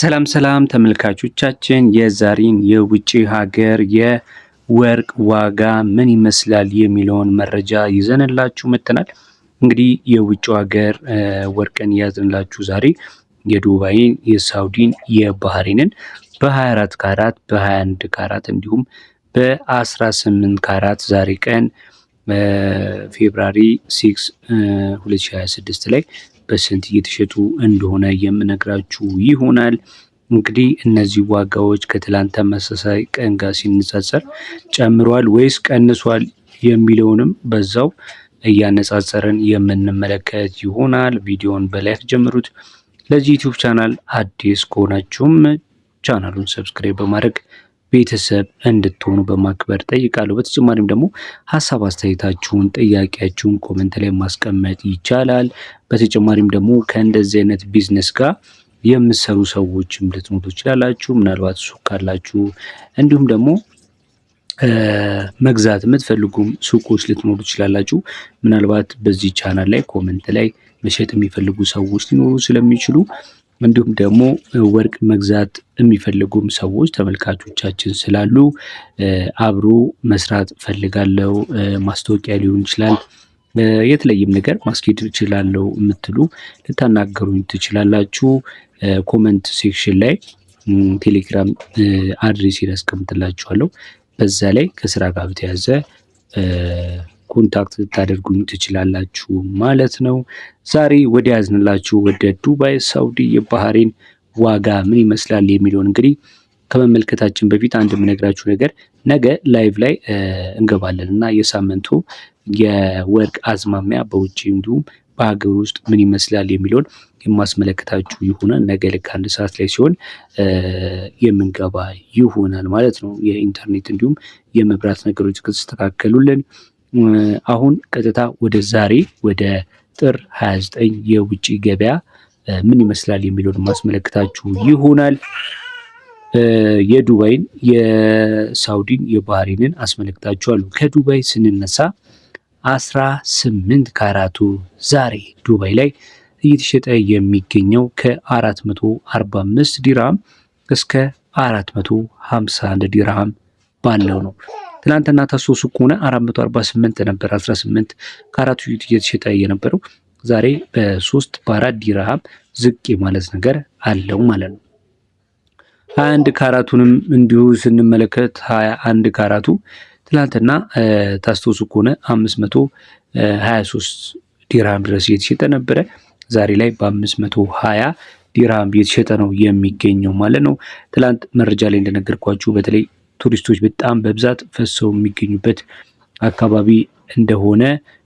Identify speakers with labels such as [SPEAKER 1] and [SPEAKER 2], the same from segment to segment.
[SPEAKER 1] ሰላም ሰላም ተመልካቾቻችን የዛሬን የውጭ ሀገር የወርቅ ዋጋ ምን ይመስላል የሚለውን መረጃ ይዘንላችሁ መጥተናል። እንግዲህ የውጭ ሀገር ወርቅን ያዝንላችሁ ዛሬ የዱባይን፣ የሳውዲን፣ የባህሬንን በ24 ካራት በ21 ካራት እንዲሁም በ18 ካራት ዛሬ ቀን ፌብራሪ 6 2026 ላይ በስንት እየተሸጡ እንደሆነ የምነግራችሁ ይሆናል። እንግዲህ እነዚህ ዋጋዎች ከትላንት ተመሳሳይ ቀን ጋር ሲነጻጸር ጨምሯል ወይስ ቀንሷል የሚለውንም በዛው እያነጻጸርን የምንመለከት ይሆናል። ቪዲዮውን በላይክ ጀምሩት። ለዚህ ዩቲዩብ ቻናል አዲስ ከሆናችሁም ቻናሉን ሰብስክራይብ በማድረግ ቤተሰብ እንድትሆኑ በማክበር ጠይቃለሁ። በተጨማሪም ደግሞ ሀሳብ አስተያየታችሁን፣ ጥያቄያችሁን ኮሜንት ላይ ማስቀመጥ ይቻላል። በተጨማሪም ደግሞ ከእንደዚህ አይነት ቢዝነስ ጋር የምትሰሩ ሰዎችም ልትኖሩ ትችላላችሁ። ምናልባት ሱቅ ካላችሁ እንዲሁም ደግሞ መግዛት የምትፈልጉም ሱቆች ልትኖሩ ትችላላችሁ። ምናልባት በዚህ ቻናል ላይ ኮሜንት ላይ መሸጥ የሚፈልጉ ሰዎች ሊኖሩ ስለሚችሉ እንዲሁም ደግሞ ወርቅ መግዛት የሚፈልጉም ሰዎች ተመልካቾቻችን ስላሉ አብሮ መስራት ፈልጋለሁ፣ ማስታወቂያ ሊሆን ይችላል፣ የተለየም ነገር ማስኬድ እችላለሁ የምትሉ ልታናገሩኝ ትችላላችሁ። ኮመንት ሴክሽን ላይ ቴሌግራም አድሬስ ያስቀምጥላችኋለሁ። በዛ ላይ ከስራ ጋር በተያያዘ ኮንታክት ልታደርጉኝ ትችላላችሁ ማለት ነው። ዛሬ ወደ ያዝንላችሁ ወደ ዱባይ፣ ሳውዲ፣ የባህሬን ዋጋ ምን ይመስላል የሚለውን እንግዲህ ከመመልከታችን በፊት አንድ የምነግራችሁ ነገር ነገ ላይቭ ላይ እንገባለን እና የሳምንቱ የወርቅ አዝማሚያ በውጭ እንዲሁም በሀገር ውስጥ ምን ይመስላል የሚለውን የማስመለከታችሁ ይሆናል። ነገ ልክ 1 ሰዓት ላይ ሲሆን የምንገባ ይሆናል ማለት ነው። የኢንተርኔት እንዲሁም የመብራት ነገሮች ከተስተካከሉልን አሁን ቀጥታ ወደ ዛሬ ወደ ጥር 29 የውጭ ገበያ ምን ይመስላል የሚለውን ማስመለከታችሁ ይሆናል። የዱባይን፣ የሳውዲን፣ የባህሬንን አስመለክታችኋለሁ። ከዱባይ ስንነሳ 18 ካራቱ ዛሬ ዱባይ ላይ እየተሸጠ የሚገኘው ከ445 ዲራም እስከ 451 ዲራም ባለው ነው። ትናንትና ታሶሱ ከሆነ 448 ነበር 18 ካራቱ እየተሸጠ የነበረው። ዛሬ በ3 በ4 ዲራም ዝቅ ማለት ነገር አለው ማለት ነው። 21 ካራቱንም እንዲሁ ስንመለከት 21 ካራቱ ትላንትና ታስታውሱ ከሆነ 523 ዲራም ድረስ እየተሸጠ ነበረ። ዛሬ ላይ በ520 ዲራም እየተሸጠ ነው የሚገኘው ማለት ነው። ትላንት መረጃ ላይ እንደነገርኳችሁ በተለይ ቱሪስቶች በጣም በብዛት ፈሰው የሚገኙበት አካባቢ እንደሆነ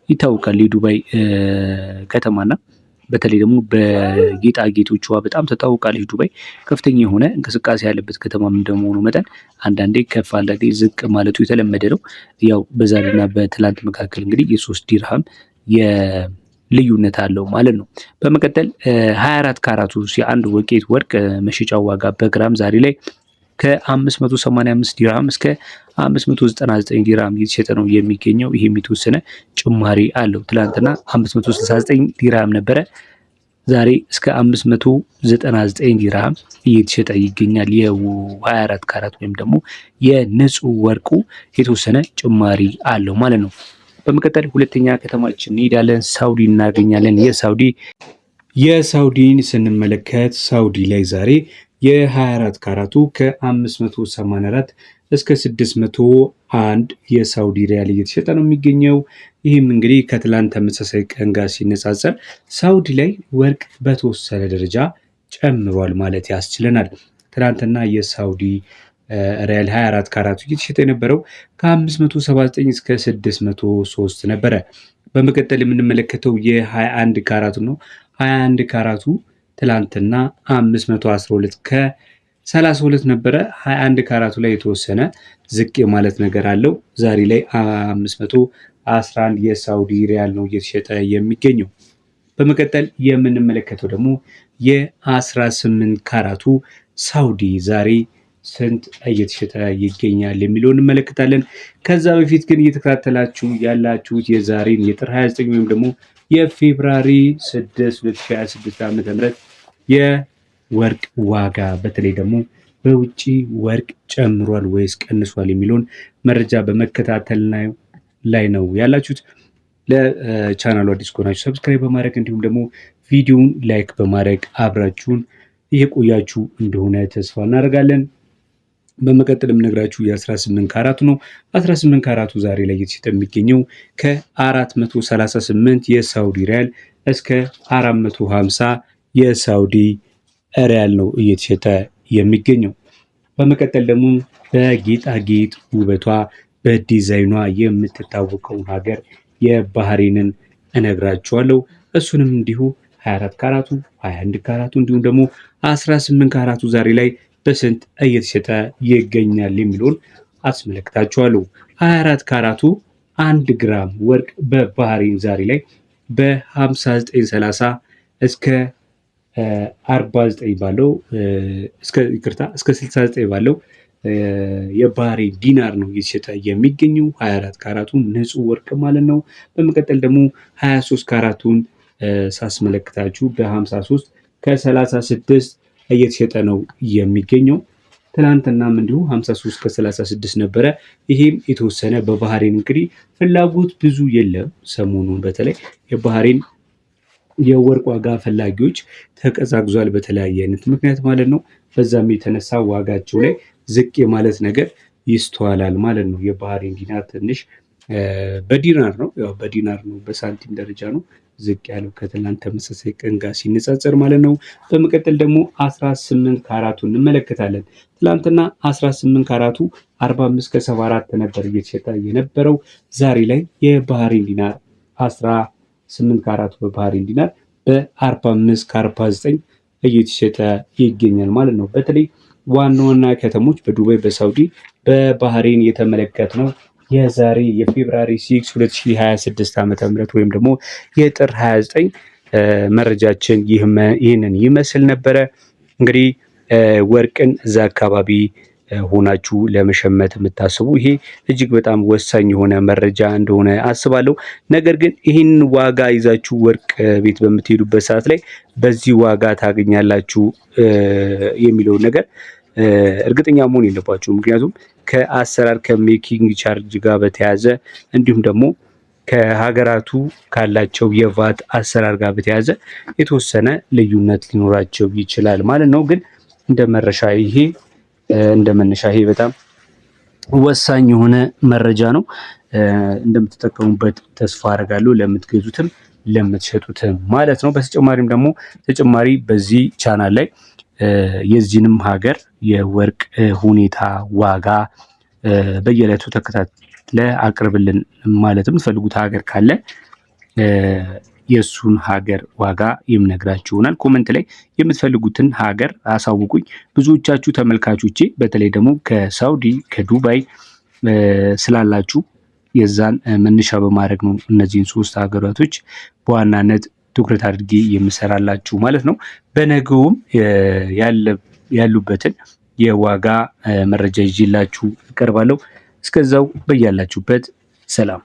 [SPEAKER 1] ይታወቃል። የዱባይ ከተማና በተለይ ደግሞ በጌጣጌጦቿ በጣም ተታውቃለች። ዱባይ ከፍተኛ የሆነ እንቅስቃሴ ያለበት ከተማ እንደመሆኑ መጠን አንዳንዴ ከፍ አንዳንዴ ዝቅ ማለቱ የተለመደ ነው። ያው በዛሬና በትላንት መካከል እንግዲህ የ3 ዲርሃም የልዩነት አለው ማለት ነው። በመቀጠል 24 ካራቱ የአንድ ወቄት ወርቅ መሸጫው ዋጋ በግራም ዛሬ ላይ ከ585 ዲራም እስከ 599 ዲራም እየተሸጠ ነው የሚገኘው። ይሄም የተወሰነ ጭማሪ አለው። ትላንትና 569 ዲራም ነበረ። ዛሬ እስከ 599 ዲራም እየተሸጠ ይገኛል። የ24 ካራት ወይም ደግሞ የንጹህ ወርቁ የተወሰነ ጭማሪ አለው ማለት ነው። በመቀጠል ሁለተኛ ከተማችን እንሄዳለን። ሳውዲ እናገኛለን። የሳውዲን ስንመለከት ሳውዲ ላይ ዛሬ የ24 ካራቱ ከ584 እስከ 601 የሳውዲ ሪያል እየተሸጠ ነው የሚገኘው። ይህም እንግዲህ ከትላንት ተመሳሳይ ቀን ጋር ሲነጻጸር ሳውዲ ላይ ወርቅ በተወሰነ ደረጃ ጨምሯል ማለት ያስችለናል። ትላንትና የሳውዲ ሪያል 24 ካራቱ እየተሸጠ የነበረው ከ579 እስከ 603 ነበረ። በመቀጠል የምንመለከተው የ21 ካራቱ ነው። 21 ካራቱ ትላንትና 512 ከ32 ነበረ። 21 ካራቱ ላይ የተወሰነ ዝቅ ማለት ነገር አለው። ዛሬ ላይ 511 የሳውዲ ሪያል ነው እየተሸጠ የሚገኘው። በመቀጠል የምንመለከተው ደግሞ የ18 ካራቱ ሳውዲ ዛሬ ስንት እየተሸጠ ይገኛል የሚለውን እንመለከታለን። ከዛ በፊት ግን እየተከታተላችሁ ያላችሁት የዛሬን የጥር 29 ወይም ደግሞ የፌብራሪ 6 2026 ዓ.ም ወርቅ ዋጋ በተለይ ደግሞ በውጭ ወርቅ ጨምሯል ወይስ ቀንሷል የሚለውን መረጃ በመከታተል ላይ ነው ያላችሁት። ለቻናሉ አዲስ ከሆናችሁ ሰብስክራይብ በማድረግ እንዲሁም ደግሞ ቪዲዮውን ላይክ በማድረግ አብራችሁን እየቆያችሁ እንደሆነ ተስፋ እናደርጋለን። በመቀጠል የምነግራችሁ የ18 ካራቱ ነው። 18 ካራቱ ዛሬ ላይ እየተሸጠ የሚገኘው ከ438 የሳውዲ ሪያል እስከ 450 የሳውዲ ሪያል ነው እየተሸጠ የሚገኘው። በመቀጠል ደግሞ በጌጣጌጥ ውበቷ በዲዛይኗ የምትታወቀውን ሀገር የባህሬንን እነግራችኋለሁ። እሱንም እንዲሁ 24 ካራቱ፣ 21 ካራቱ እንዲሁም ደግሞ 18 ካራቱ ዛሬ ላይ በስንት እየተሸጠ ይገኛል የሚለውን አስመለክታችኋለሁ። 24 ካራቱ 1 ግራም ወርቅ በባህሬን ዛሬ ላይ በ59.30 እስከ 49 ባለው እስከ 69 ባለው የባህሬን ዲናር ነው እየተሸጠ የሚገኘው። 24 ካራቱ ንጹህ ወርቅ ማለት ነው። በመቀጠል ደግሞ 23 ካራቱን ሳስመለክታችሁ በ53 ከ36 እየተሸጠ ነው የሚገኘው። ትናንትናም እንዲሁ 53 ከ36 ነበረ። ይሄም የተወሰነ በባህሬን እንግዲህ ፍላጎት ብዙ የለም ሰሞኑን በተለይ የባህሬን የወርቅ ዋጋ ፈላጊዎች ተቀዛቅዟል በተለያየ አይነት ምክንያት ማለት ነው። በዛም የተነሳ ዋጋቸው ላይ ዝቅ የማለት ነገር ይስተዋላል ማለት ነው። የባህሬን ዲናር ትንሽ በዲናር ነው ያው በዲናር ነው በሳንቲም ደረጃ ነው ዝቅ ያለው ከትላንት ተመሳሳይ ቀን ጋር ሲነጻጸር ማለት ነው። በመቀጠል ደግሞ 18 ካራቱ እንመለከታለን። ትላንትና 18 ካራቱ 45 ከ74 ነበር እየተሸጠ የነበረው። ዛሬ ላይ የባህሬን ዲናር 18 ካራቱ በባህሬን ዲናር በ45 ከ49 እየተሸጠ ይገኛል ማለት ነው። በተለይ ዋና ዋና ከተሞች በዱባይ፣ በሳውዲ፣ በባህሬን የተመለከትነው የዛሬ የፌብራሪ 6 2026 ዓ.ም ወይም ደግሞ የጥር 29 መረጃችን ይህንን ይመስል ነበረ። እንግዲህ ወርቅን እዛ አካባቢ ሆናችሁ ለመሸመት የምታስቡ ይሄ እጅግ በጣም ወሳኝ የሆነ መረጃ እንደሆነ አስባለሁ። ነገር ግን ይህን ዋጋ ይዛችሁ ወርቅ ቤት በምትሄዱበት ሰዓት ላይ በዚህ ዋጋ ታገኛላችሁ የሚለውን ነገር እርግጠኛ መሆን የለባችሁ። ምክንያቱም ከአሰራር ከሜኪንግ ቻርጅ ጋር በተያያዘ እንዲሁም ደግሞ ከሀገራቱ ካላቸው የቫት አሰራር ጋር በተያያዘ የተወሰነ ልዩነት ሊኖራቸው ይችላል ማለት ነው። ግን እንደ መነሻ ይሄ በጣም ወሳኝ የሆነ መረጃ ነው። እንደምትጠቀሙበት ተስፋ አደርጋለሁ። ለምትገዙትም ለምትሸጡትም ማለት ነው። በተጨማሪም ደግሞ ተጨማሪ በዚህ ቻናል ላይ የዚህንም ሀገር የወርቅ ሁኔታ ዋጋ በየዕለቱ ተከታትለ አቅርብልን ማለት የምትፈልጉት ሀገር ካለ የእሱን ሀገር ዋጋ የምነግራችሁ ይሆናል። ኮመንት ላይ የምትፈልጉትን ሀገር አሳውቁኝ። ብዙዎቻችሁ ተመልካቾቼ በተለይ ደግሞ ከሳውዲ ከዱባይ ስላላችሁ የዛን መነሻ በማድረግ ነው እነዚህን 3 ሀገራቶች በዋናነት ትኩረት አድርጌ የምሰራላችሁ ማለት ነው። በነገውም ያሉበትን የዋጋ መረጃ ይዤላችሁ እቀርባለሁ። እስከዛው በያላችሁበት ሰላም